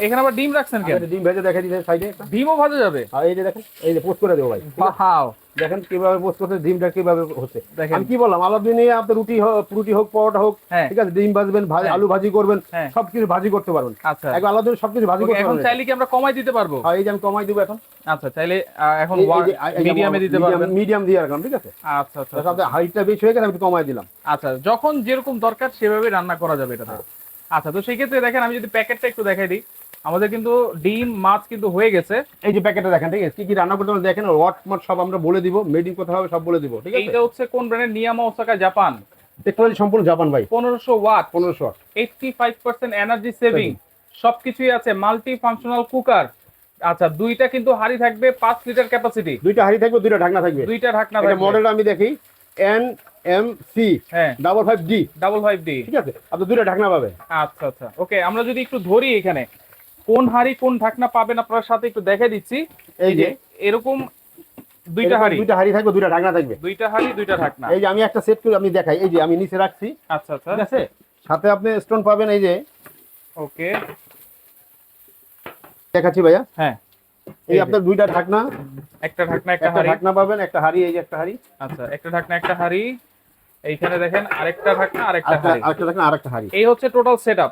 এখানে আবার ডিম রাখছেন কেন? ডিম ভেজে দেখে দিলেন সাইডে, ডিমও ভাজা যাবে? আর এই যে দেখেন, এই যে পোস্ট করে দেবো ভাই, ওয়াও, দেখেন কিভাবে পোস্ট করতে, ডিমটা কিভাবে হচ্ছে। দেখেন। আমি কি বললাম, আলাদিনে আপনি রুটি হোক পরোটা হোক, হ্যাঁ। ঠিক আছে, ডিম ভাজবেন, হ্যাঁ। আলু ভাজি করবেন, হ্যাঁ। সবকিছু ভাজি করতে পারবেন। আচ্ছা, একবার আলাদিনে সবকিছু ভাজি করতে এখন পারবেন। চাইলে কি আমরা কমাই দিতে পারবো? আর এই যে আমি কমাই দেবো এখন। আচ্ছা, চাইলে এখন এই যে মিডিয়ামে দিতে পারবেন। মিডিয়াম দিয়ে রাখলাম, ঠিক আছে। আচ্ছা আচ্ছা আচ্ছা। আপনার হাইটটা বেশি হয়ে গেলে আমি একটু কমাই দিলাম। আচ্ছা, যখন যেরকম দরকার সেভাবে রান্না করা যাবে এটাতে। আচ্ছা, তো সেই ক্ষেত্রে দেখেন, আমি যদি প্যাকেটটা একটু দেখাই দিই, আমাদের কিন্তু ডিম মাছ কিন্তু হয়ে গেছে। এই যে প্যাকেটটা দেখেন, ঠিক আছে, কি কি রান্না করতে হবে দেখেন, ওয়াট মাট সব আমরা বলে দিব, মেড ইন কোথায় হবে সব বলে দিব, ঠিক আছে। এইটা হচ্ছে কোন ব্র্যান্ডের? নিয়ামা ওসাকা জাপান, টেকনোলজি সম্পূর্ণ জাপান ভাই। 1500 ওয়াট, 1500 ওয়াট, 85% এনার্জি সেভিং, সবকিছুই আছে। Multi functional cooker. আচ্ছা, দুইটা কিন্তু হাঁড়ি থাকবে, 5 লিটার ক্যাপাসিটি। দুইটা হাঁড়ি থাকবে, দুইটা ঢাকনা থাকবে। দুইটা ঢাকনা এটা থাকবে। মডেলটা আমি দেখি, NMC হ্যাঁ, 55D, 55D। ঠিক আছে, আপনি দুইটা ঢাকনা পাবেন। আচ্ছা আচ্ছা, ওকে। আমরা যদি একটু ধরি এখানে কোন হাঁড়ি কোন ঢাকনা পাবেন আপনার সাথে একটু দেখে দিচ্ছি। এই যে এরকম দুইটা হাঁড়ি, দুইটা হাঁড়ি থাকবে, দুইটা ঢাকনা থাকবে। দুইটা হাঁড়ি দুইটা ঢাকনা। এই যে আমি একটা সেট করে আমি দেখাই, এই যে আমি নিচে রাখছি, আচ্ছা আচ্ছা, ঠিক আছে, সাথে আপনি স্টোন পাবেন, এই যে ওকে, দেখাচ্ছি ভাইয়া। হ্যাঁ, এই আপনার দুইটা ঢাকনা, একটা ঢাকনা একটা একটা হাঁড়ি। ঢাকনা পাবেন, একটা হাঁড়ি, এই যে একটা হাঁড়ি। আচ্ছা, একটা ঢাকনা একটা হাঁড়ি। এইখানে দেখেন আরেকটা ঢাকনা আরেকটা হাঁড়ি। আরেকটা ঢাকনা আরেকটা হাঁড়ি। এই হচ্ছে টোটাল সেটআপ।